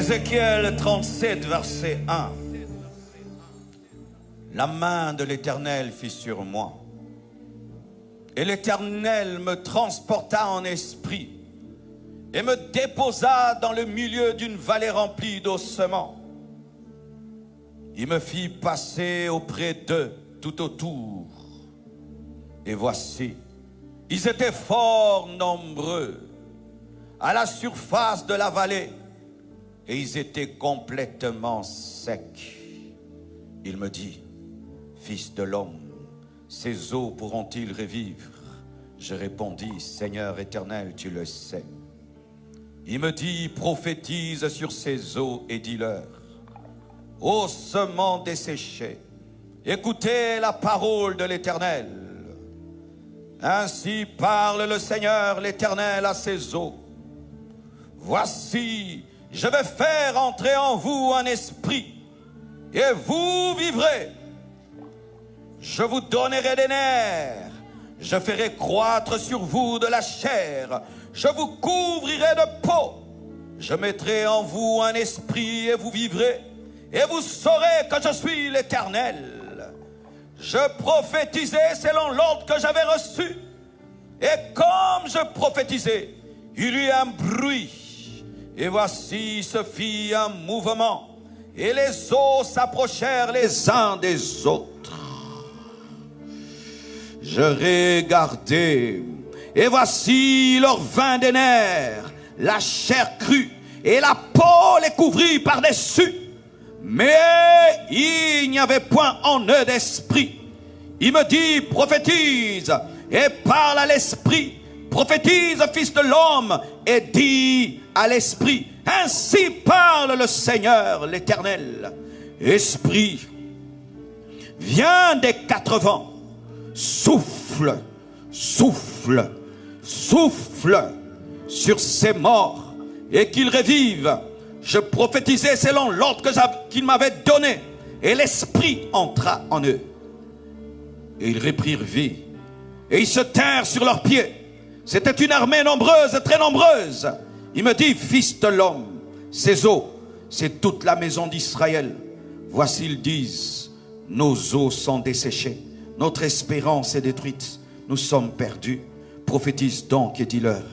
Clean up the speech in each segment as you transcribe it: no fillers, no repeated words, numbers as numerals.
Ézéchiel 37, verset 1. La main de l'Éternel fut sur moi, et l'Éternel me transporta en esprit, et me déposa dans le milieu d'une vallée remplie d'ossements. Il me fit passer auprès d'eux tout autour, et voici, ils étaient fort nombreux à la surface de la vallée, et ils étaient complètement secs. Il me dit: Fils de l'homme, ces eaux pourront-ils revivre? Je répondis: Seigneur éternel, tu le sais. Il me dit: prophétise sur ces eaux et dis-leur: ossements desséchés, écoutez la parole de l'Éternel. Ainsi parle le Seigneur l'Éternel à ces eaux. Voici, je vais faire entrer en vous un esprit, et vous vivrez. Je vous donnerai des nerfs, je ferai croître sur vous de la chair, je vous couvrirai de peau, je mettrai en vous un esprit et vous vivrez, et vous saurez que je suis l'Éternel. Je prophétisais selon l'ordre que j'avais reçu, et comme je prophétisais, il y eut un bruit, et voici se fit un mouvement, et les eaux s'approchèrent les uns des autres. Je regardai, et voici leur vint des nerfs, la chair crue, et la peau les couvrit par-dessus. Mais il n'y avait point en eux d'esprit. Il me dit: prophétise, et parle à l'esprit. Prophétise, fils de l'homme, et dis à l'esprit: ainsi parle le Seigneur l'Éternel. Esprit, viens des quatre vents. Souffle, souffle, souffle sur ces morts, et qu'ils revivent. Je prophétisais selon l'ordre qu'il m'avait donné, et l'esprit entra en eux. Et ils reprirent vie, et ils se tinrent sur leurs pieds. C'était une armée nombreuse, très nombreuse. Il me dit: fils de l'homme, ces eaux, c'est toute la maison d'Israël. Voici, ils disent: nos eaux sont desséchées, notre espérance est détruite, nous sommes perdus. Prophétise donc et dis-leur: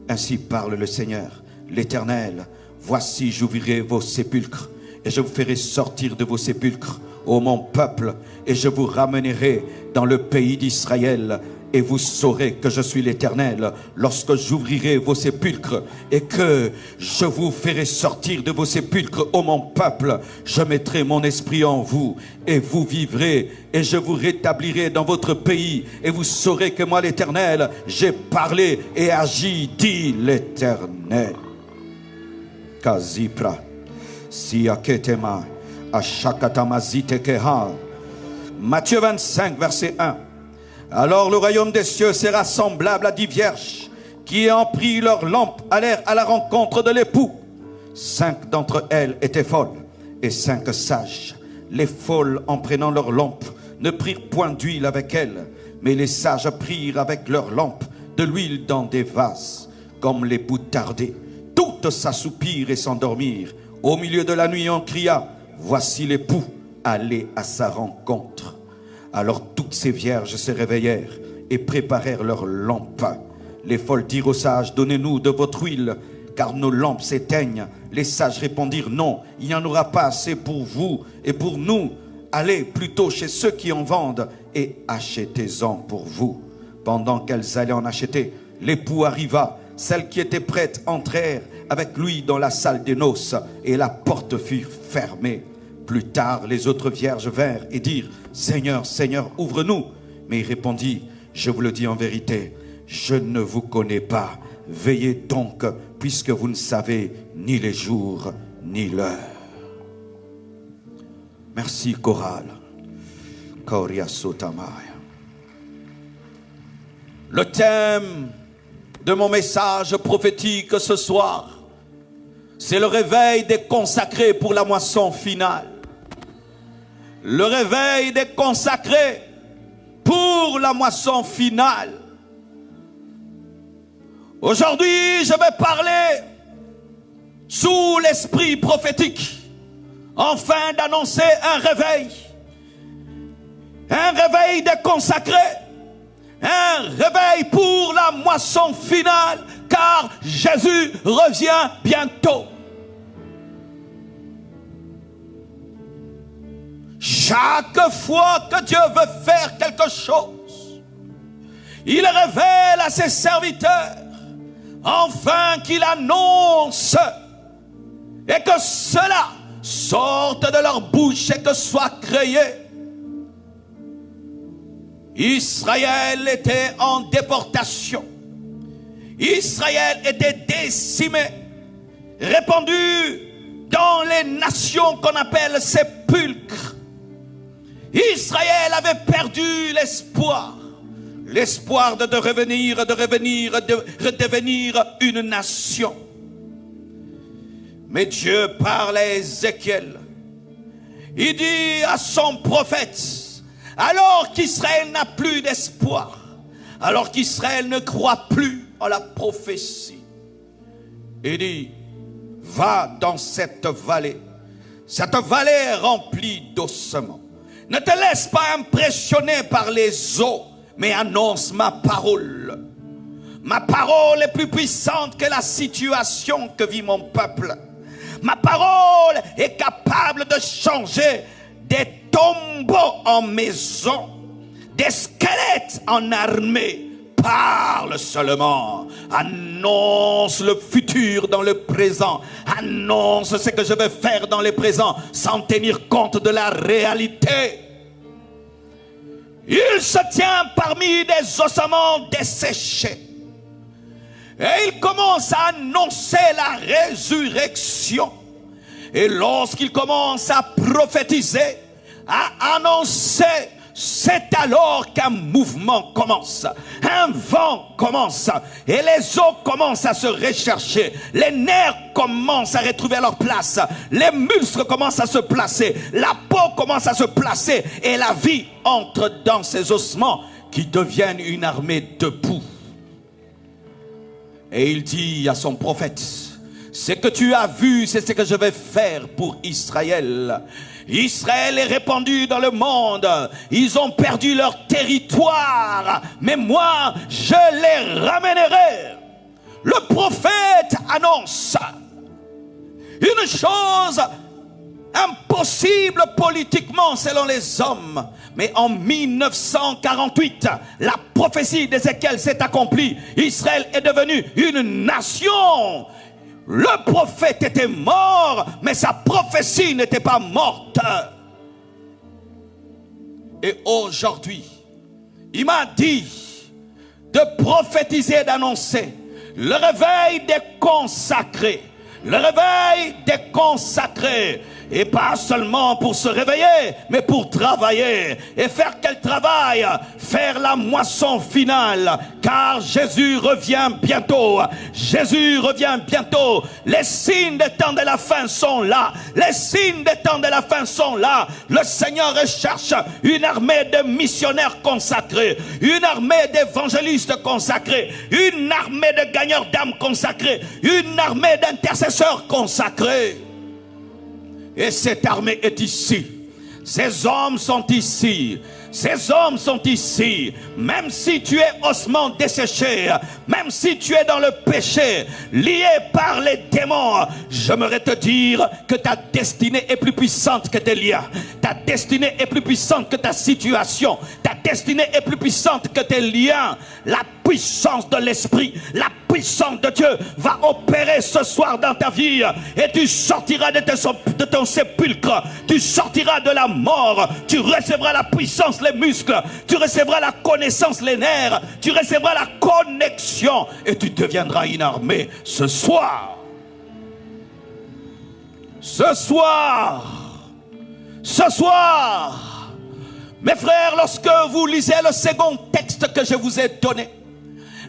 ainsi parle le Seigneur l'Éternel. Voici, j'ouvrirai vos sépulcres, et je vous ferai sortir de vos sépulcres, ô mon peuple, et je vous ramènerai dans le pays d'Israël. Et vous saurez que je suis l'Éternel lorsque j'ouvrirai vos sépulcres et que je vous ferai sortir de vos sépulcres, ô mon peuple. Je mettrai mon esprit en vous et vous vivrez, et je vous rétablirai dans votre pays, et vous saurez que moi l'Éternel, j'ai parlé et agi, dit l'Éternel. Kazipra siaketema ashakatamazitekeha. Matthieu 25, verset 1. Alors le royaume des cieux sera semblable à 10 vierges qui, ayant pris leurs lampes, allèrent à la rencontre de l'époux. 5 d'entre elles étaient folles et 5 sages. Les folles, en prenant leurs lampes, ne prirent point d'huile avec elles, mais les sages prirent avec leurs lampes de l'huile dans des vases. Comme l'époux tardait, toutes s'assoupirent et s'endormirent. Au milieu de la nuit, on cria: voici l'époux, allez à sa rencontre. Alors toutes ces vierges se réveillèrent et préparèrent leurs lampes. Les folles dirent aux sages: donnez-nous de votre huile, car nos lampes s'éteignent. Les sages répondirent: non, il n'y en aura pas assez pour vous et pour nous. Allez plutôt chez ceux qui en vendent et achetez-en pour vous. Pendant qu'elles allaient en acheter, l'époux arriva. Celles qui étaient prêtes entrèrent avec lui dans la salle des noces, et la porte fut fermée. Plus tard, les autres vierges vinrent et dirent: Seigneur, Seigneur, ouvre-nous. Mais il répondit: je vous le dis en vérité, je ne vous connais pas. Veillez donc, puisque vous ne savez ni les jours ni l'heure. Merci, chorale. Le thème de mon message prophétique ce soir, c'est le réveil des consacrés pour la moisson finale. Le réveil des consacrés pour la moisson finale. Aujourd'hui, je vais parler sous l'esprit prophétique, afin d'annoncer un réveil des consacrés, un réveil pour la moisson finale, car Jésus revient bientôt. Chaque fois que Dieu veut faire quelque chose, il révèle à ses serviteurs, afin qu'il annonce, et que cela sorte de leur bouche et que soit créé. Israël était en déportation. Israël était décimé, répandu dans les nations qu'on appelle sépulcres. Israël avait perdu l'espoir de redevenir une nation. Mais Dieu parle à Ézéchiel. Il dit à son prophète, alors qu'Israël n'a plus d'espoir, alors qu'Israël ne croit plus en la prophétie, il dit, va dans cette vallée remplie d'ossements. Ne te laisse pas impressionner par les eaux, mais annonce ma parole. Ma parole est plus puissante que la situation que vit mon peuple. Ma parole est capable de changer des tombeaux en maisons, des squelettes en armée. Parle seulement, annonce le futur dans le présent, annonce ce que je vais faire dans le présent sans tenir compte de la réalité. Il se tient parmi des ossements desséchés et il commence à annoncer la résurrection. Et lorsqu'il commence à prophétiser, à annoncer, c'est alors qu'un mouvement commence, un vent commence, et les os commencent à se rechercher, les nerfs commencent à retrouver leur place, les muscles commencent à se placer, la peau commence à se placer, et la vie entre dans ces ossements qui deviennent une armée debout. Et il dit à son prophète, ce que tu as vu, c'est ce que je vais faire pour Israël. Israël est répandu dans le monde. Ils ont perdu leur territoire. Mais moi, je les ramènerai. Le prophète annonce une chose impossible politiquement selon les hommes. Mais en 1948, la prophétie d'Ézéchiel s'est accomplie. Israël est devenu une nation. Le prophète était mort, mais sa prophétie n'était pas morte. Et aujourd'hui, il m'a dit de prophétiser, d'annoncer le réveil des consacrés. Le réveil des consacrés. Et pas seulement pour se réveiller, mais pour travailler. Et faire quel travail? Faire la moisson finale. Car Jésus revient bientôt. Jésus revient bientôt. Les signes des temps de la fin sont là. Les signes des temps de la fin sont là. Le Seigneur recherche une armée de missionnaires consacrés. Une armée d'évangélistes consacrés. Une armée de gagneurs d'âmes consacrés. Une armée d'intercesseurs consacrés. Et cette armée est ici. Ces hommes sont ici. Ces hommes sont ici. Même si tu es ossements desséchés, même si tu es dans le péché, lié par les démons, j'aimerais te dire que ta destinée est plus puissante que tes liens. Ta destinée est plus puissante que ta situation. Ta destinée est plus puissante que tes liens. La puissance de l'esprit, la puissance de Dieu va opérer ce soir dans ta vie et tu sortiras de ton sépulcre, tu sortiras de la mort, tu recevras la puissance, les muscles, tu recevras la connaissance, les nerfs, tu recevras la connexion et tu deviendras une armée ce soir. Ce soir, mes frères, lorsque vous lisez le second texte que je vous ai donné,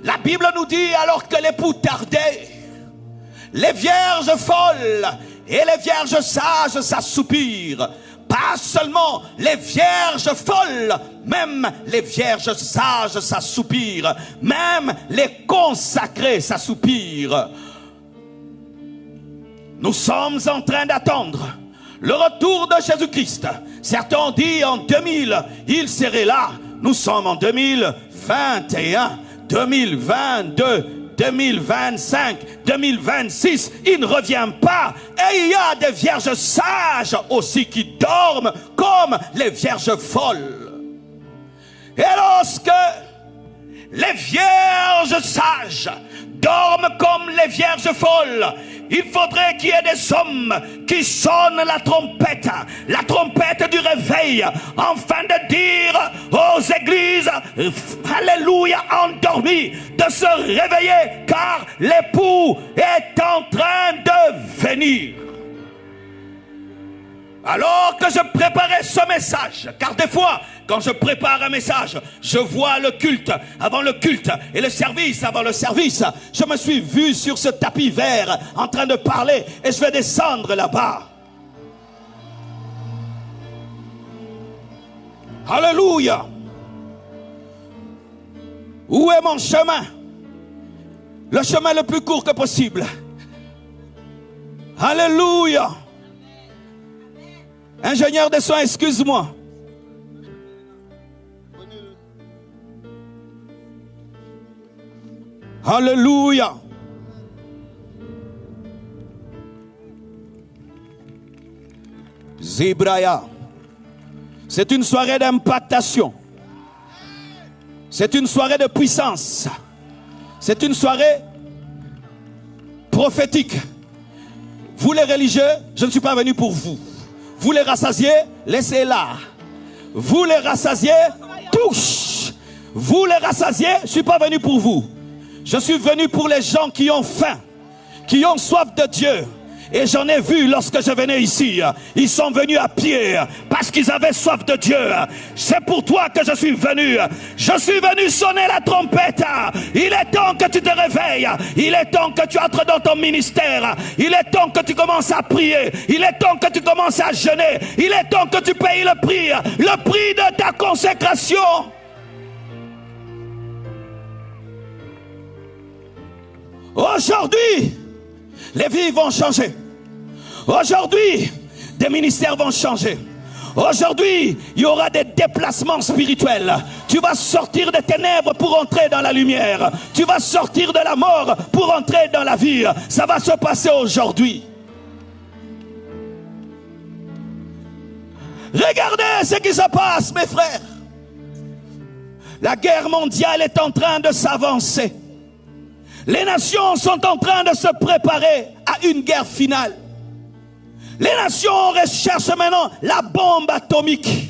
la Bible nous dit, alors que l'époux tardait, les vierges folles et les vierges sages s'assoupirent. Pas seulement les vierges folles, même les vierges sages s'assoupirent. Même les consacrés s'assoupirent. Nous sommes en train d'attendre le retour de Jésus-Christ. Certains ont dit en 2000, il serait là. Nous sommes en 2021, 2022, 2025, 2026. Il ne revient pas. Et il y a des vierges sages aussi qui dorment comme les vierges folles. Et lorsque les vierges sages dorment comme les vierges folles, il faudrait qu'il y ait des hommes qui sonnent la trompette du réveil, afin de dire aux églises, alléluia, endormies, de se réveiller, car l'époux est en train de venir. Alors que je préparais ce message, car des fois, quand je prépare un message, je vois le culte avant le culte et le service avant le service. Je me suis vu sur ce tapis vert en train de parler et je vais descendre là-bas. Alléluia. Où est mon chemin? Le chemin le plus court que possible. Alléluia. Ingénieur de son, excuse-moi. Alléluia. Zibraya. C'est une soirée d'impactation. C'est une soirée de puissance. C'est une soirée prophétique. Vous les religieux, je ne suis pas venu pour vous. Vous les rassasiez, laissez-la. Vous les rassasiez, touche. Vous les rassasiez, je ne suis pas venu pour vous. Je suis venu pour les gens qui ont faim, qui ont soif de Dieu. Et j'en ai vu lorsque je venais ici. Ils sont venus à pied parce qu'ils avaient soif de Dieu. C'est pour toi que je suis venu. Je suis venu sonner la trompette. Il est temps que tu te réveilles. Il est temps que tu entres dans ton ministère. Il est temps que tu commences à prier. Il est temps que tu commences à jeûner. Il est temps que tu payes le prix de ta consécration. Aujourd'hui, les vies vont changer. Aujourd'hui, des ministères vont changer. Aujourd'hui, il y aura des déplacements spirituels. Tu vas sortir des ténèbres pour entrer dans la lumière. Tu vas sortir de la mort pour entrer dans la vie. Ça va se passer aujourd'hui. Regardez ce qui se passe, mes frères. La guerre mondiale est en train de s'avancer. Les nations sont en train de se préparer à une guerre finale. Les nations recherchent maintenant la bombe atomique.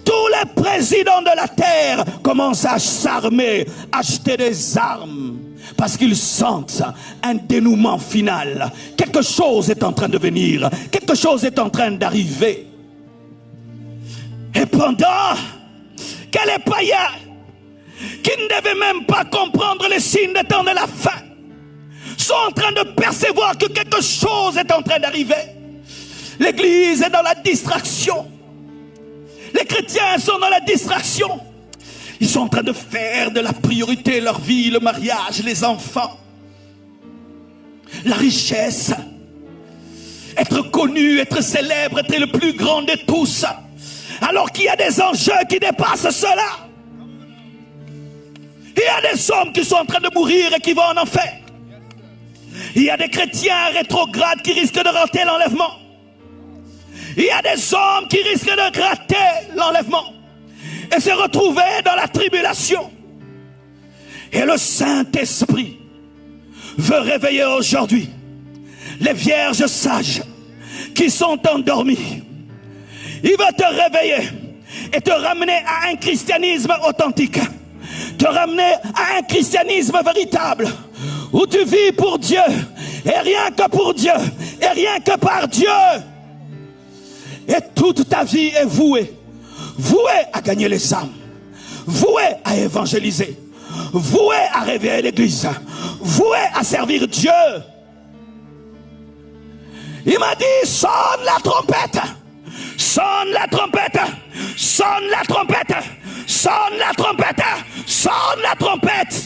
Tous les présidents de la terre commencent à s'armer, à acheter des armes, parce qu'ils sentent un dénouement final. Quelque chose est en train de venir. Quelque chose est en train d'arriver. Et pendant que les païens, qui ne devaient même pas comprendre les signes des temps de la fin, sont en train de percevoir que quelque chose est en train d'arriver. L'église est dans la distraction. Les chrétiens sont dans la distraction. Ils sont en train de faire de la priorité leur vie, le mariage, les enfants, la richesse, être connu, être célèbre, être le plus grand de tous, alors qu'il y a des enjeux qui dépassent cela. Il y a des hommes qui sont en train de mourir et qui vont en enfer. Il y a des chrétiens rétrogrades qui risquent de rater l'enlèvement. Il y a des hommes qui risquent de rater l'enlèvement et se retrouver dans la tribulation. Et le Saint-Esprit veut réveiller aujourd'hui les vierges sages qui sont endormies. Il va te réveiller et te ramener à un christianisme authentique. Te ramener à un christianisme véritable où tu vis pour Dieu et rien que pour Dieu et rien que par Dieu. Et toute ta vie est vouée à gagner les âmes, vouée à évangéliser, vouée à réveiller l'église, vouée à servir Dieu. Il m'a dit, sonne la trompette, sonne la trompette, sonne la trompette, sonne la trompette, sonne la trompette.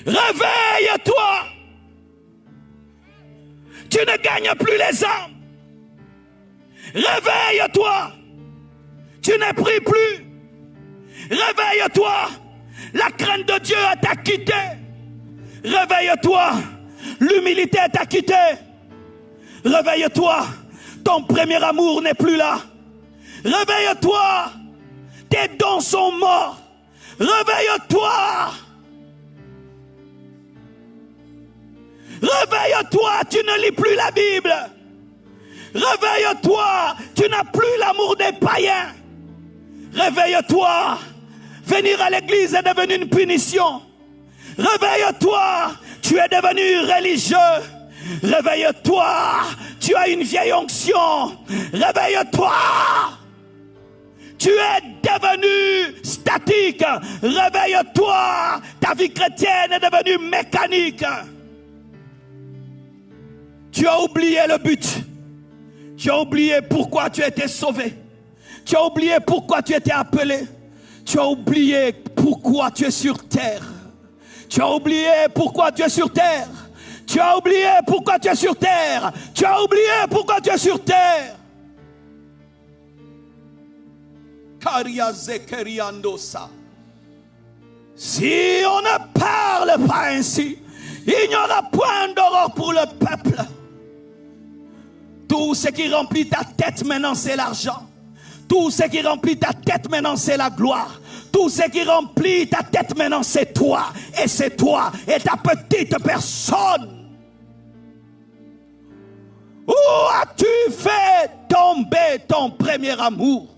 Réveille-toi. tu ne gagnes plus les âmes. Réveille-toi, tu n'es pris plus. Réveille-toi, la crainte de Dieu t'a quitté. Réveille-toi, l'humilité t'a quitté. Réveille-toi, ton premier amour n'est plus là. Réveille-toi, tes dons sont morts. Réveille-toi. Réveille-toi, tu ne lis plus la Bible. Réveille-toi, tu n'as plus l'amour des païens. Réveille-toi, venir à l'église est devenu une punition. Réveille-toi, tu es devenu religieux. Réveille-toi, tu as une vieille onction. Réveille-toi, tu es devenu statique. Réveille-toi, ta vie chrétienne est devenue mécanique. Tu as oublié le but. Tu as oublié pourquoi tu as été sauvé. Tu as oublié pourquoi tu étais appelé. Tu as oublié pourquoi tu es sur terre. Tu as oublié pourquoi tu es sur terre. Tu as oublié pourquoi tu es sur terre. Tu as oublié pourquoi tu es sur terre. Si on ne parle pas ainsi, il n'y aura point d'aurore pour le peuple. Tout ce qui remplit ta tête maintenant, c'est l'argent. Tout ce qui remplit ta tête maintenant, c'est la gloire. Tout ce qui remplit ta tête maintenant, c'est toi. Et c'est toi et ta petite personne. Où as-tu fait tomber ton premier amour?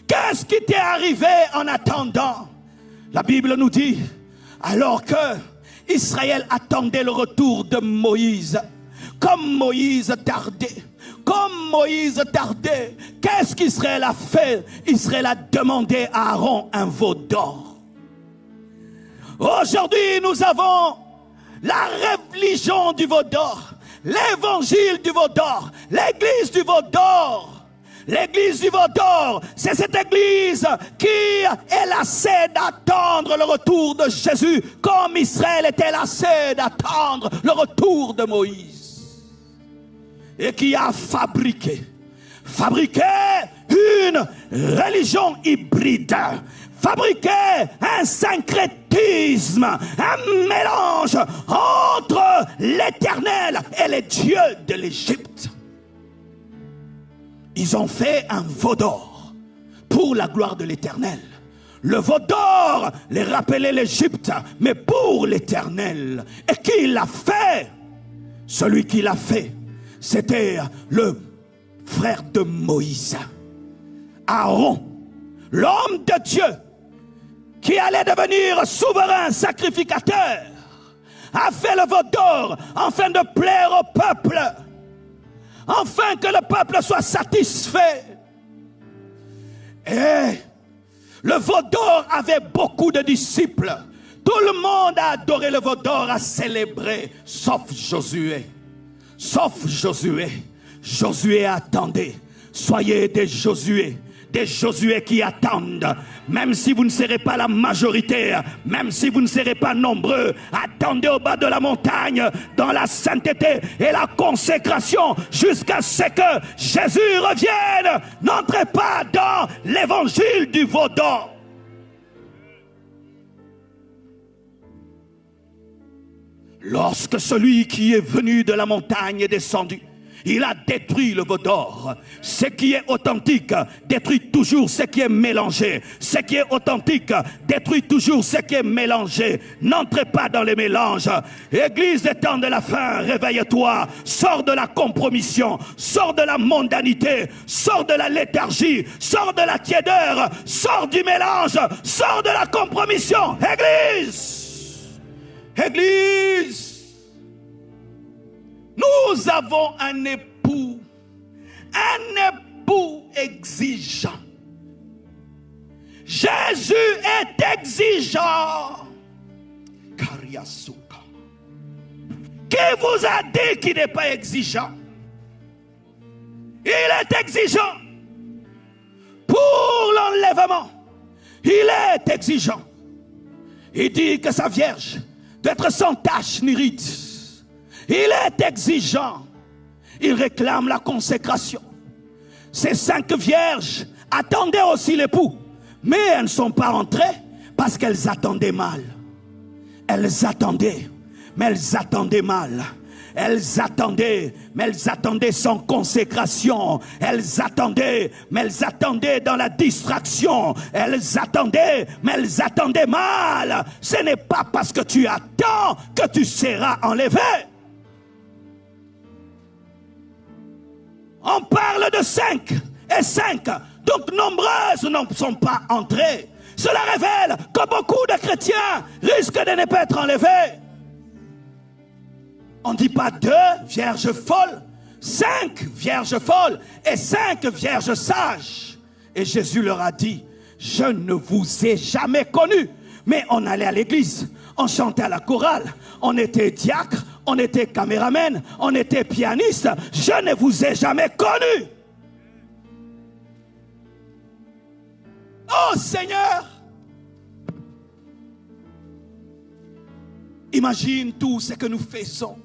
Qu'est-ce qui t'est arrivé en attendant? La Bible nous dit, alors que Israël attendait le retour de Moïse, comme Moïse tardait, qu'est-ce qu'Israël a fait? Israël a demandé à Aaron un veau d'or. Aujourd'hui, nous avons la religion du veau d'or, l'évangile du veau d'or, l'église du veau d'or. L'église du veau d'or, c'est cette église qui est lassée d'attendre le retour de Jésus, comme Israël était lassé d'attendre le retour de Moïse. Et qui a fabriqué une religion hybride, fabriqué un syncrétisme, un mélange entre l'Éternel et les dieux de l'Égypte. Ils ont fait un veau d'or pour la gloire de l'Éternel. Le veau d'or les rappelait l'Égypte, mais pour l'Éternel. Et qui l'a fait? Celui qui l'a fait, c'était le frère de Moïse, Aaron, l'homme de Dieu, qui allait devenir souverain sacrificateur, a fait le veau d'or afin de plaire au peuple, afin que le peuple soit satisfait. Et le veau d'or avait beaucoup de disciples. Tout le monde a adoré le veau d'or, a célébré, sauf Josué. Sauf Josué. Josué attendait. Soyez des Josué qui attendent. Même si vous ne serez pas la majorité, même si vous ne serez pas nombreux, attendez au bas de la montagne, dans la sainteté et la consécration, jusqu'à ce que Jésus revienne. N'entrez pas dans l'évangile du veau d'or. Lorsque celui qui est venu de la montagne est descendu, il a détruit le veau d'or. Ce qui est authentique détruit toujours ce qui est mélangé. Ce qui est authentique détruit toujours ce qui est mélangé. N'entrez pas dans les mélanges. Église des temps de la fin, réveille-toi. Sors de la compromission. Sors de la mondanité. Sors de la léthargie. Sors de la tiédeur. Sors du mélange. Sors de la compromission. Église. Église. Nous avons un époux exigeant. Jésus est exigeant. Kariasuka. Qui vous a dit qu'il n'est pas exigeant? Il est exigeant. Pour l'enlèvement, il est exigeant. Il dit que sa vierge doit être sans tache ni ride. Il est exigeant. il réclame la consécration. Ces 5 vierges attendaient aussi l'époux, mais elles ne sont pas entrées parce qu'elles attendaient mal. Elles attendaient, mais elles attendaient mal. Elles attendaient, mais elles attendaient sans consécration. Elles attendaient, mais elles attendaient dans la distraction. Elles attendaient, mais elles attendaient mal. Ce n'est pas parce que tu attends que tu seras enlevé. On parle de 5 et 5, donc nombreuses ne sont pas entrées. Cela révèle que beaucoup de chrétiens risquent de ne pas être enlevés. On ne dit pas 2 vierges folles, 5 vierges folles et 5 vierges sages. Et Jésus leur a dit, je ne vous ai jamais connus. Mais on allait à l'église, on chantait à la chorale, on était diacre, on était caméraman, on était pianiste. Je ne vous ai jamais connus. Oh Seigneur! Imagine tout ce que nous faisons.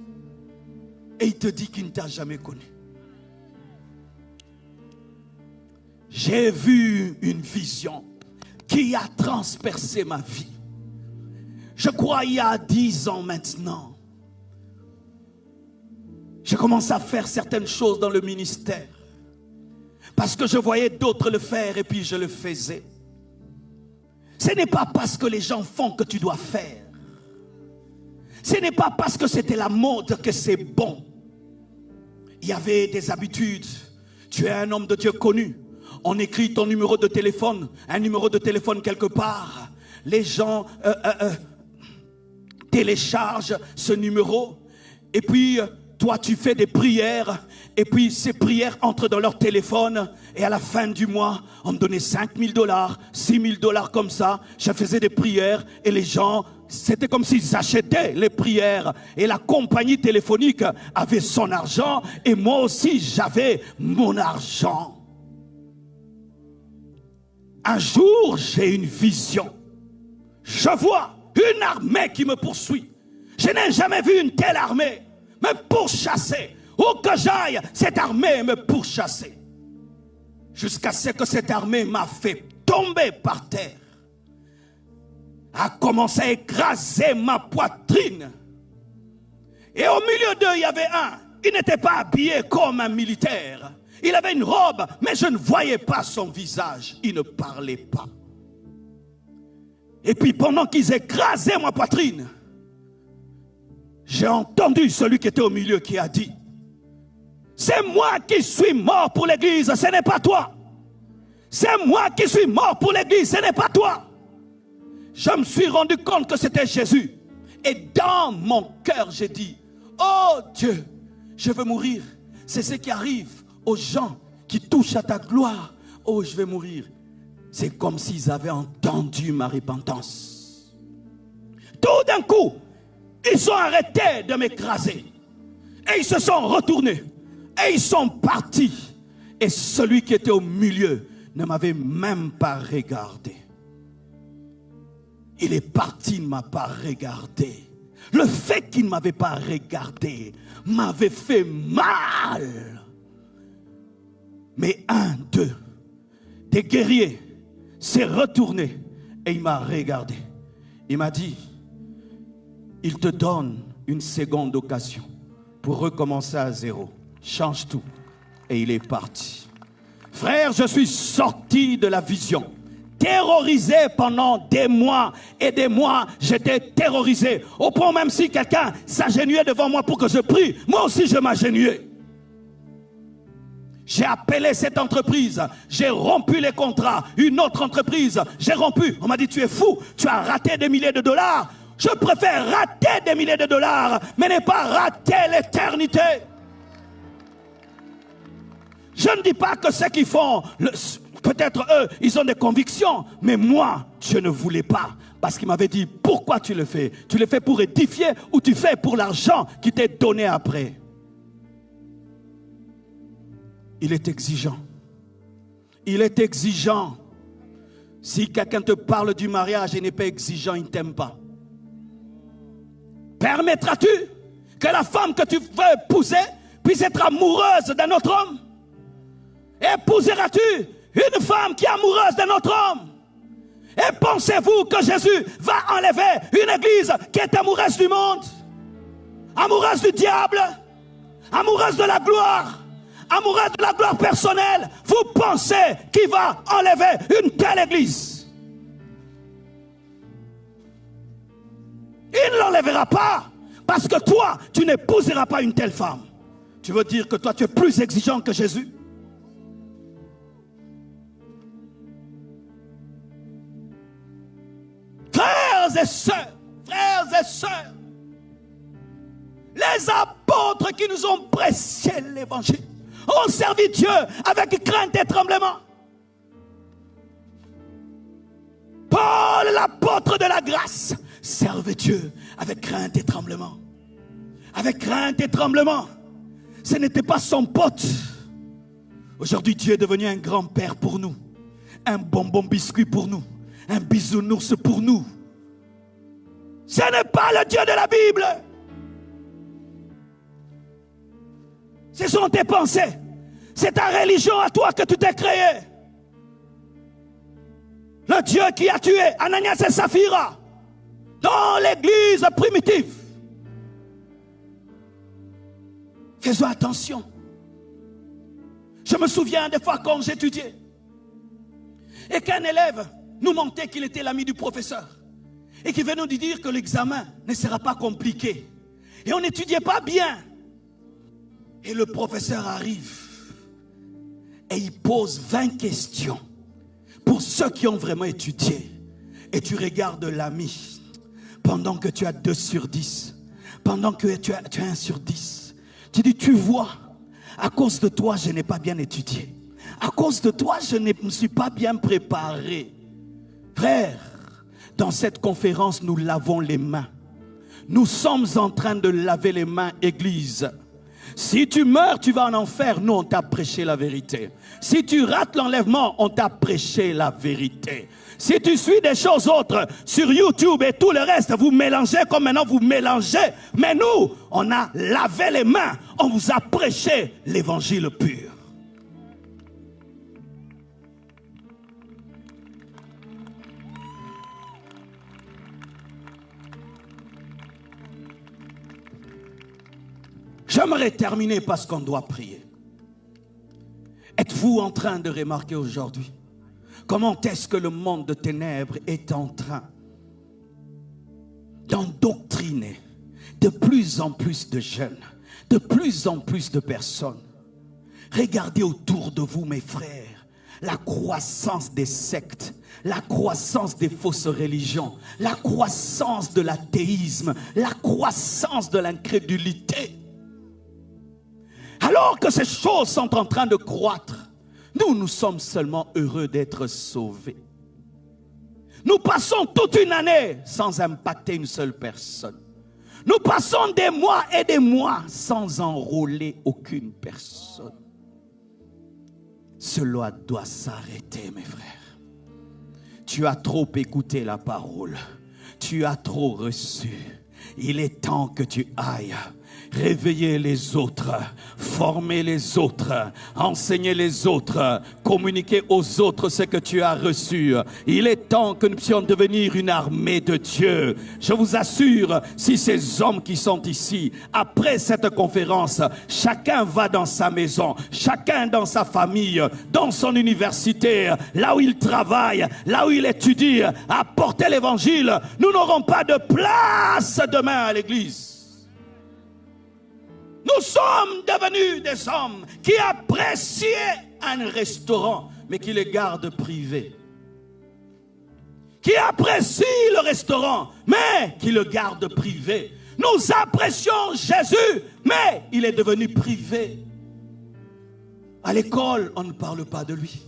Et il te dit qu'il ne t'a jamais connu. J'ai vu une vision qui a transpercé ma vie. Je crois il y a 10 ans maintenant. J'ai commencé à faire certaines choses dans le ministère. Parce que je voyais d'autres le faire et puis je le faisais. Ce n'est pas parce que les gens font que tu dois faire. Ce n'est pas parce que c'était la mode que c'est bon. Il y avait des habitudes. Tu es un homme de Dieu connu. On écrit ton numéro de téléphone, un numéro de téléphone quelque part. Les gens téléchargent ce numéro. Et puis, toi, tu fais des prières. Et puis, ces prières entrent dans leur téléphone. Et à la fin du mois, on me donnait $5 000, $6 000 comme ça. Je faisais des prières et les gens... C'était comme s'ils achetaient les prières. Et la compagnie téléphonique avait son argent. Et moi aussi, j'avais mon argent. Un jour, j'ai une vision. Je vois une armée qui me poursuit. Je n'ai jamais vu une telle armée me pourchasser. Où que j'aille, cette armée me pourchassait. Jusqu'à ce que cette armée m'a fait tomber par terre. A commencé à écraser ma poitrine. Et au milieu d'eux, il y avait un. Il n'était pas habillé comme un militaire. Il avait une robe, mais je ne voyais pas son visage. Il ne parlait pas. Et puis pendant qu'ils écrasaient ma poitrine, j'ai entendu celui qui était au milieu qui a dit, c'est moi qui suis mort pour l'église, ce n'est pas toi. C'est moi qui suis mort pour l'église, ce n'est pas toi. Je me suis rendu compte que c'était Jésus. Et dans mon cœur, j'ai dit, oh Dieu, je veux mourir. C'est ce qui arrive aux gens qui touchent à ta gloire. Oh, je vais mourir. C'est comme s'ils avaient entendu ma repentance. Tout d'un coup, ils sont arrêtés de m'écraser. Et ils se sont retournés. Et ils sont partis. Et celui qui était au milieu ne m'avait même pas regardé. Il est parti, il ne m'a pas regardé. Le fait qu'il ne m'avait pas regardé m'avait fait mal. Mais un d'eux, des guerriers, s'est retourné et il m'a regardé. Il m'a dit, il te donne une seconde occasion pour recommencer à zéro. Change tout. Et il est parti. Frère, je suis sorti de la vision. Terrorisé pendant des mois et des mois, j'étais terrorisé. Au point même si quelqu'un s'agenouillait devant moi pour que je prie, moi aussi je m'agenouillais. J'ai appelé cette entreprise, j'ai rompu les contrats. Une autre entreprise, j'ai rompu. On m'a dit, tu es fou, tu as raté des milliers de dollars. Je préfère rater des milliers de dollars, mais ne pas rater l'éternité. Je ne dis pas que ceux qui font... Peut-être eux, ils ont des convictions. Mais moi, je ne voulais pas. Parce qu'il m'avait dit, pourquoi tu le fais? Tu le fais pour édifier ou tu fais pour l'argent qui t'est donné après? Il est exigeant. Il est exigeant. Si quelqu'un te parle du mariage et n'est pas exigeant, il ne t'aime pas. Permettras-tu que la femme que tu veux épouser puisse être amoureuse d'un autre homme? Épouseras-tu une femme qui est amoureuse d'un autre homme? Et pensez-vous que Jésus va enlever une église qui est amoureuse du monde, amoureuse du diable, amoureuse de la gloire, amoureuse de la gloire personnelle? Vous pensez qu'il va enlever une telle église? Il ne l'enlèvera pas, parce que toi, tu n'épouseras pas une telle femme. Tu veux dire que toi, tu es plus exigeant que Jésus? Frères et sœurs, les apôtres qui nous ont prêché l'évangile ont servi Dieu avec crainte et tremblement. Paul, l'apôtre de la grâce, servait Dieu avec crainte et tremblement. Avec crainte et tremblement. Ce n'était pas son pote. Aujourd'hui, Dieu est devenu un grand-père pour nous, un bonbon biscuit pour nous, un bisounours pour nous. Ce n'est pas le Dieu de la Bible. Ce sont tes pensées. C'est ta religion à toi que tu t'es créé. Le Dieu qui a tué Ananias et Saphira dans l'église primitive. Faisons attention. Je me souviens des fois quand j'étudiais et qu'un élève nous mentait qu'il était l'ami du professeur et qu'il venait nous dire que l'examen ne sera pas compliqué. Et on n'étudiait pas bien. Et le professeur arrive et il pose 20 questions pour ceux qui ont vraiment étudié. Et tu regardes l'ami pendant que tu as 2 sur 10, pendant que tu as 1 sur 10. Tu dis, tu vois, à cause de toi, je n'ai pas bien étudié. À cause de toi, je ne me suis pas bien préparé. Frère, dans cette conférence, nous lavons les mains. Nous sommes en train de laver les mains, Église. Si tu meurs, tu vas en enfer. Nous, on t'a prêché la vérité. Si tu rates l'enlèvement, on t'a prêché la vérité. Si tu suis des choses autres sur YouTube et tout le reste, vous mélangez comme maintenant vous mélangez. Mais nous, on a lavé les mains. On vous a prêché l'évangile pur. J'aimerais terminer parce qu'on doit prier. Êtes-vous en train de remarquer aujourd'hui comment est-ce que le monde de ténèbres est en train d'endoctriner de plus en plus de jeunes, de plus en plus de personnes? Regardez autour de vous, mes frères, la croissance des sectes, la croissance des fausses religions, la croissance de l'athéisme, la croissance de l'incrédulité. Alors que ces choses sont en train de croître, nous sommes seulement heureux d'être sauvés. Nous passons toute une année sans impacter une seule personne. Nous passons des mois et des mois sans enrôler aucune personne. Cela doit s'arrêter, mes frères. Tu as trop écouté la parole. Tu as trop reçu. Il est temps que tu ailles réveiller les autres, former les autres, enseigner les autres, communiquer aux autres ce que tu as reçu. Il est temps que nous puissions devenir une armée de Dieu. Je vous assure, si ces hommes qui sont ici, après cette conférence, chacun va dans sa maison, chacun dans sa famille, dans son université, là où il travaille, là où il étudie, à porter l'évangile, nous n'aurons pas de place demain à l'église. Nous sommes devenus des hommes qui appréciaient un restaurant, mais qui le gardent privé. Qui apprécient le restaurant, mais qui le gardent privé. Nous apprécions Jésus, mais il est devenu privé. À l'école, on ne parle pas de lui.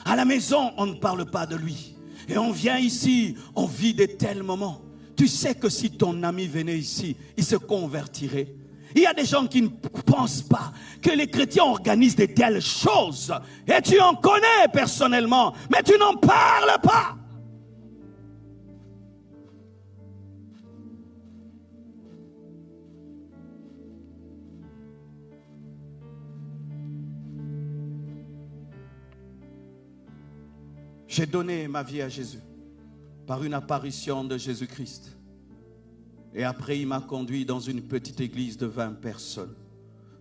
À la maison, on ne parle pas de lui. Et on vient ici, on vit de tels moments. Tu sais que si ton ami venait ici, il se convertirait. Il y a des gens qui ne pensent pas que les chrétiens organisent de telles choses. Et tu en connais personnellement, mais tu n'en parles pas. J'ai donné ma vie à Jésus par une apparition de Jésus-Christ. Et après, il m'a conduit dans une petite église de 20 personnes.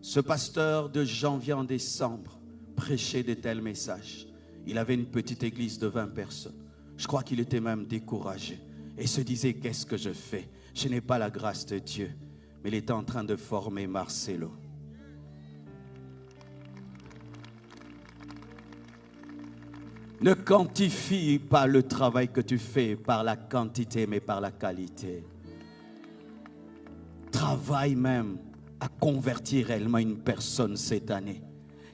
Ce pasteur, de janvier en décembre, prêchait de tels messages. Il avait une petite église de 20 personnes. Je crois qu'il était même découragé et se disait, qu'est-ce que je fais? Je n'ai pas la grâce de Dieu. Mais il était en train de former Marcelo. Ne quantifie pas le travail que tu fais par la quantité, mais par la qualité. Travaille même à convertir réellement une personne cette année.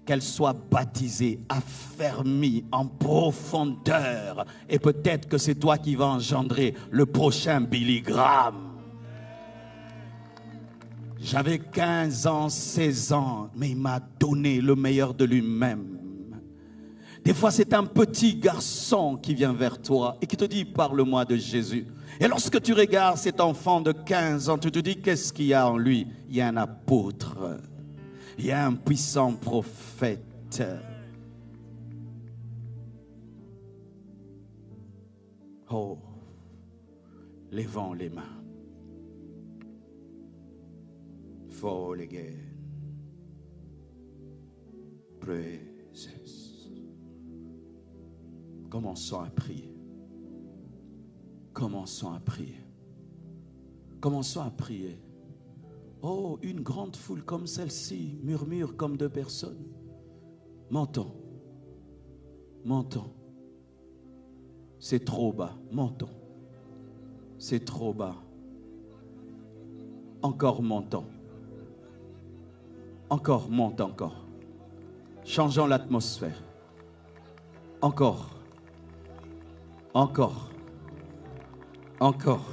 Qu'elle soit baptisée, affermie en profondeur. Et peut-être que c'est toi qui vas engendrer le prochain Billy Graham. J'avais 15 ans, 16 ans, mais il m'a donné le meilleur de lui-même. Des fois, c'est un petit garçon qui vient vers toi et qui te dit, parle-moi de Jésus. Et lorsque tu regardes cet enfant de 15 ans, tu te dis, qu'est-ce qu'il y a en lui? Il y a un apôtre. Il y a un puissant prophète. Oh, levons les mains. Fall again. Praises. Commençons à prier. Commençons à prier. Commençons à prier. Oh, une grande foule comme celle-ci murmure comme 2 personnes. Montons. Montons. C'est trop bas. Montons. C'est trop bas. Encore montons. Encore, monte encore. Changeons l'atmosphère. Encore. Encore. Encore.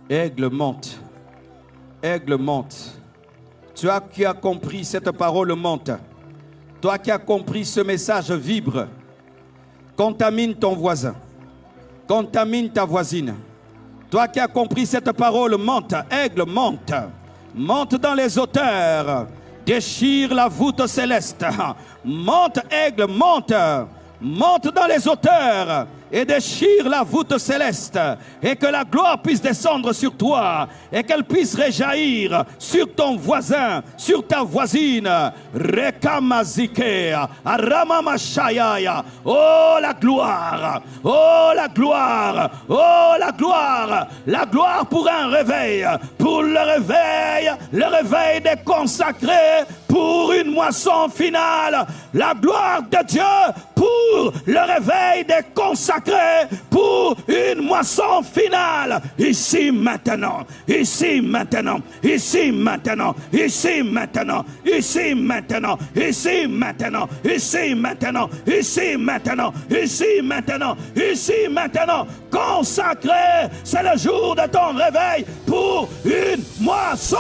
Aigle monte. Aigle monte. Toi qui as compris cette parole monte. Toi qui as compris ce message vibre. Contamine ton voisin. Contamine ta voisine. Toi qui as compris cette parole monte. Aigle monte. Monte dans les hauteurs. Déchire la voûte céleste. Monte, aigle, monte. Monte dans les hauteurs et déchire la voûte céleste, et que la gloire puisse descendre sur toi et qu'elle puisse réjaillir sur ton voisin, sur ta voisine. Rekamazikea, Aramamashayaya. Oh la gloire, oh la gloire, oh la gloire, la gloire pour un réveil, pour le réveil des consacrés, pour une moisson finale, la gloire de Dieu pour le réveil des consacrés, pour une moisson finale, ici maintenant, ici maintenant, ici maintenant, ici maintenant, ici maintenant, ici maintenant, ici maintenant, ici maintenant, ici maintenant, ici maintenant, consacré, c'est le jour de ton réveil pour une moisson.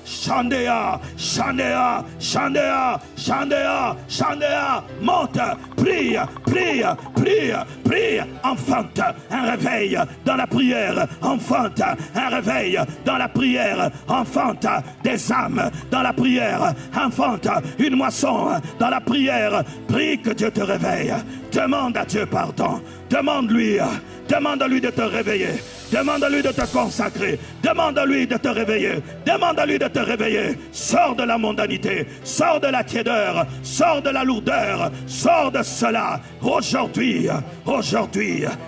Chandéa, Chandéa, Chandéa, Chandéa, Chandéa, monte, prie, prie, prie, prie, enfante un réveil dans la prière, enfante un réveil dans la prière, enfante des âmes dans la prière, enfante une moisson dans la prière, prie que Dieu te réveille, demande à Dieu pardon, demande-lui de te réveiller. Demande-lui de te consacrer. Demande-lui de te réveiller. Demande-lui de te réveiller. Sors de la mondanité. Sors de la tiédeur. Sors de la lourdeur. Sors de cela. Aujourd'hui,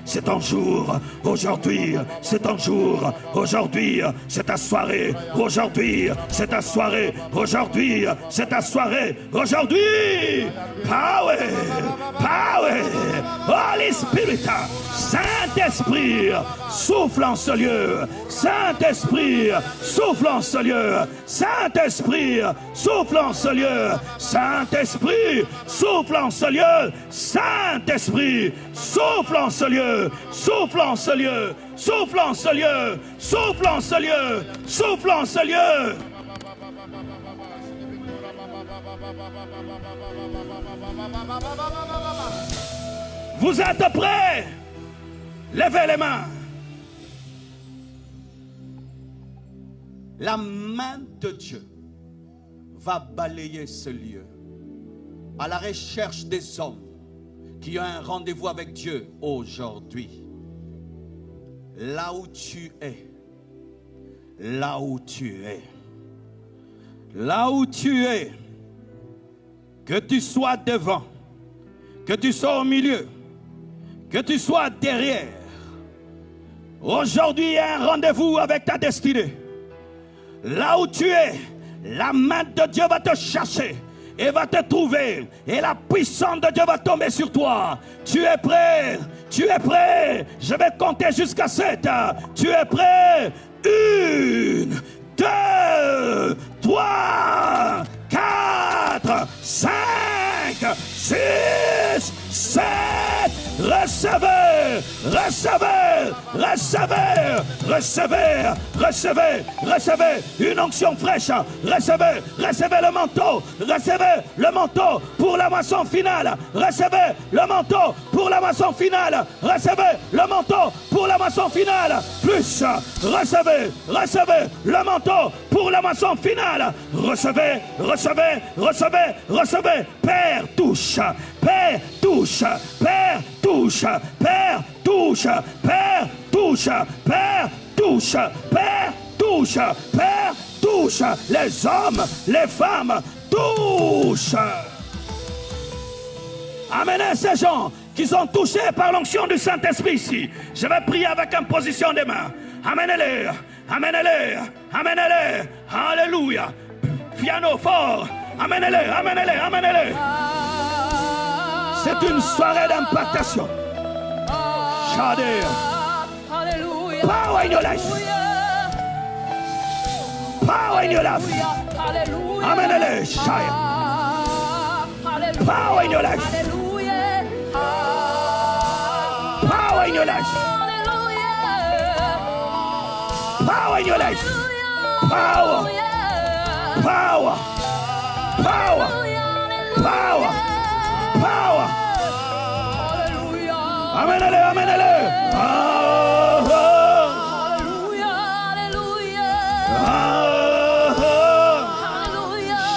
c'est ton jour. Aujourd'hui, c'est ton jour. Aujourd'hui, c'est ta soirée. Aujourd'hui, c'est ta soirée. Aujourd'hui, c'est ta soirée. Aujourd'hui, power, power, Holy Spirit, Saint-Esprit, souffle en ce lieu. Saint-Esprit, souffle en ce lieu. Saint-Esprit, souffle en ce lieu. Saint-Esprit, souffle en ce lieu. Saint-Esprit, souffle en ce lieu. Souffle en ce lieu. Souffle en ce lieu. Souffle en ce lieu. Souffle en ce lieu. Vous êtes prêts? Levez les mains. La main de Dieu va balayer ce lieu à la recherche des hommes qui a un rendez-vous avec Dieu aujourd'hui, là où tu es, là où tu es, là où tu es, que tu sois devant, que tu sois au milieu, que tu sois derrière, aujourd'hui il y a un rendez-vous avec ta destinée. Là où tu es, la main de Dieu va te chercher et va te trouver, et la puissance de Dieu va tomber sur toi. Tu es prêt? Tu es prêt? Je vais compter jusqu'à 7. Tu es prêt? 1, 2, 3, 4, 5, 6, 7. Recevez, recevez, recevez, recevez, recevez, recevez une onction fraîche. Recevez, recevez le manteau pour la moisson finale. Recevez le manteau pour la moisson finale. Recevez le manteau pour la moisson finale. Plus, recevez, recevez le manteau pour la moisson finale. Recevez, recevez, recevez, recevez. Père touche, Père touche, Père touche, Père touche, Père touche, Père touche, Père touche, Père touche. Les hommes, les femmes touchent. Amenez ces gens qui sont touchés par l'onction du Saint-Esprit ici. Je vais prier avec imposition des mains. Amenez-les, amenez-les, amenez-les. Alléluia. Piano fort. Amenez-les, amenez-les, amenez-les. C'est une soirée d'impactation. Shadir. Power in your life. Power in your life. Amenez-les, Shire. Power in your life. Power in your life. Power in your life. Power. Power. Power. Power. Power. Amenez-les, amenez-les.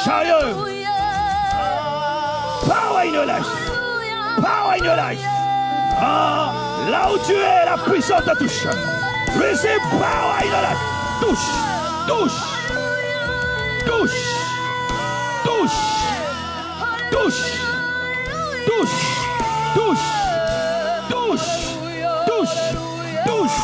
Shire. Power in your life. Power in your life. Là où tu es, la puissance te touche. Receive power in your life. Touche, touche, touche, touche, touche, touche, touche, touche, touche, touche.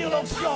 L'onction.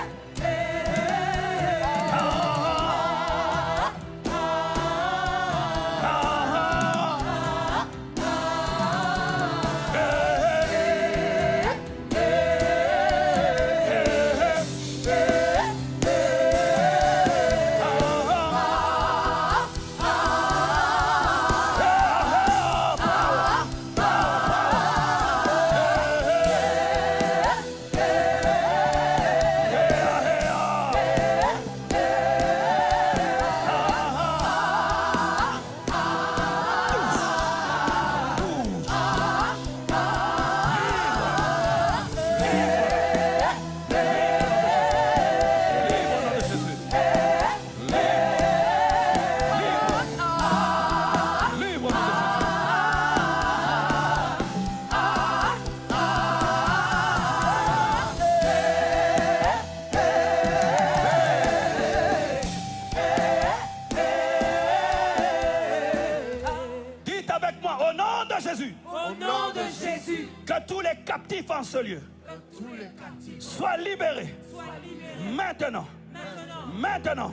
dans ce lieu soient libérés. Maintenant. Maintenant,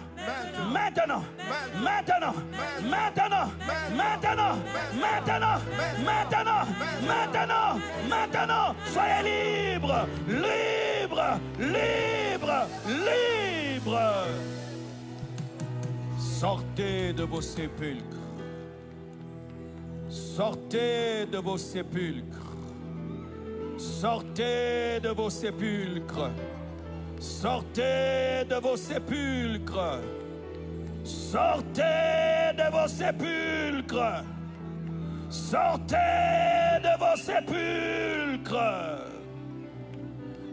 maintenant, maintenant, maintenant, maintenant, maintenant, maintenant, maintenant, maintenant, soyez libres, libres, libres, libres. Sortez de vos sépulcres. Sortez de vos sépulcres. Sortez de vos sépulcres. Sortez de vos sépulcres. Sortez de vos sépulcres. Sortez de vos sépulcres.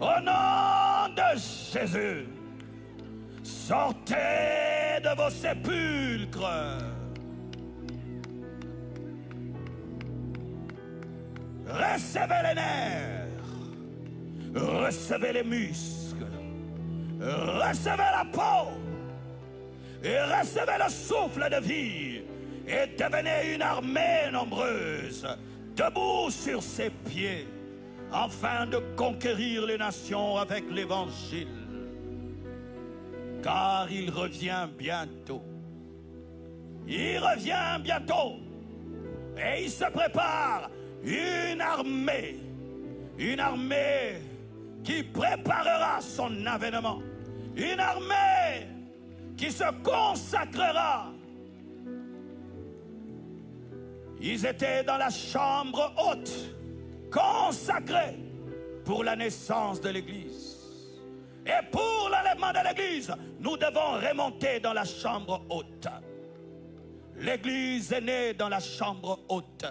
Au nom de Jésus. Sortez de vos sépulcres. Recevez les nerfs. Recevez les muscles. Recevez la peau et recevez le souffle de vie et devenez une armée nombreuse, debout sur ses pieds, afin de conquérir les nations avec l'évangile. Car il revient bientôt. Il revient bientôt et il se prépare une armée qui préparera son avènement. Une armée qui se consacrera. Ils étaient dans la chambre haute, consacrés pour la naissance de l'Église. Et pour l'enlèvement de l'Église, nous devons remonter dans la chambre haute. L'Église est née dans la chambre haute.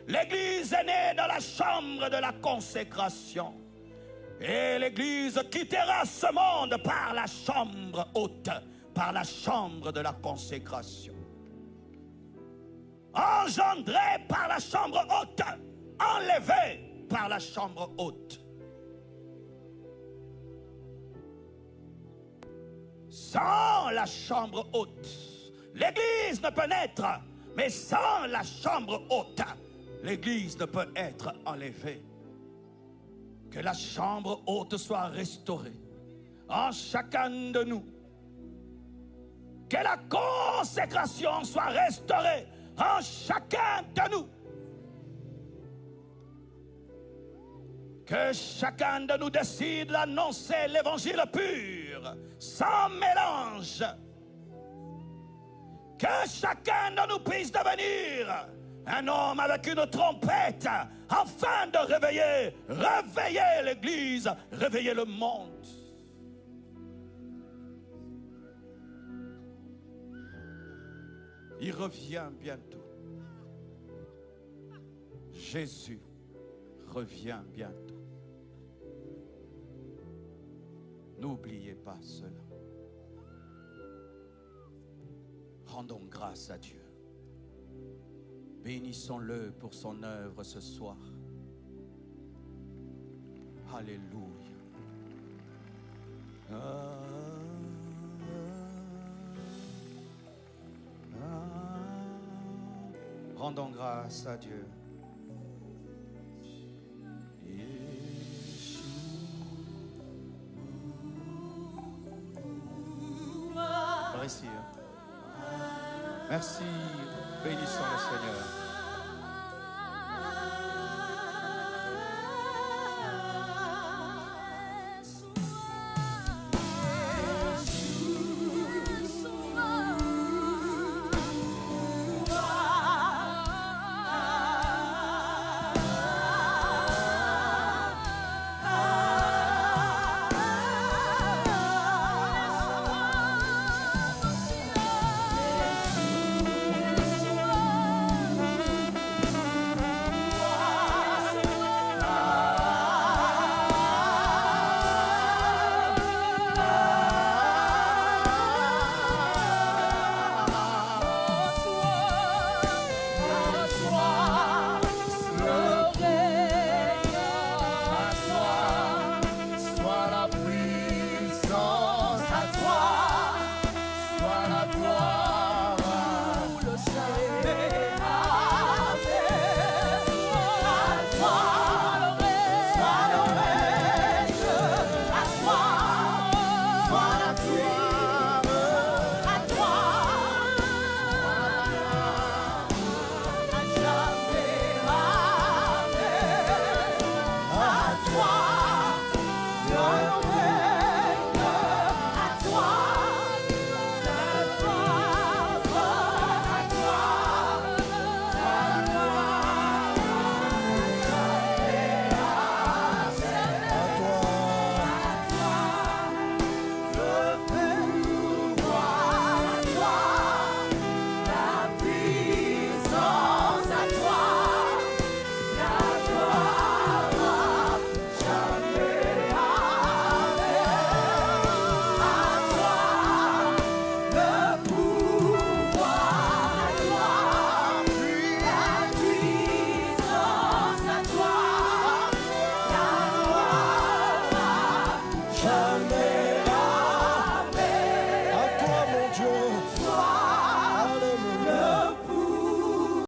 L'Église est née dans la chambre de la consécration. Et l'Église quittera ce monde par la chambre haute, par la chambre de la consécration. Engendré par la chambre haute, enlevé par la chambre haute. Sans la chambre haute, l'Église ne peut naître, mais sans la chambre haute, l'Église ne peut être enlevée. Que la chambre haute soit restaurée en chacun de nous. Que la consécration soit restaurée en chacun de nous. Que chacun de nous décide d'annoncer l'évangile pur, sans mélange. Que chacun de nous puisse devenir un homme avec une trompette, afin de réveiller l'Église, réveiller le monde. Il revient bientôt. Jésus revient bientôt. N'oubliez pas cela. Rendons grâce à Dieu. Bénissons-le pour son œuvre ce soir. Alléluia. Rendons grâce à Dieu. Par ici. Merci. Bénissons le Seigneur.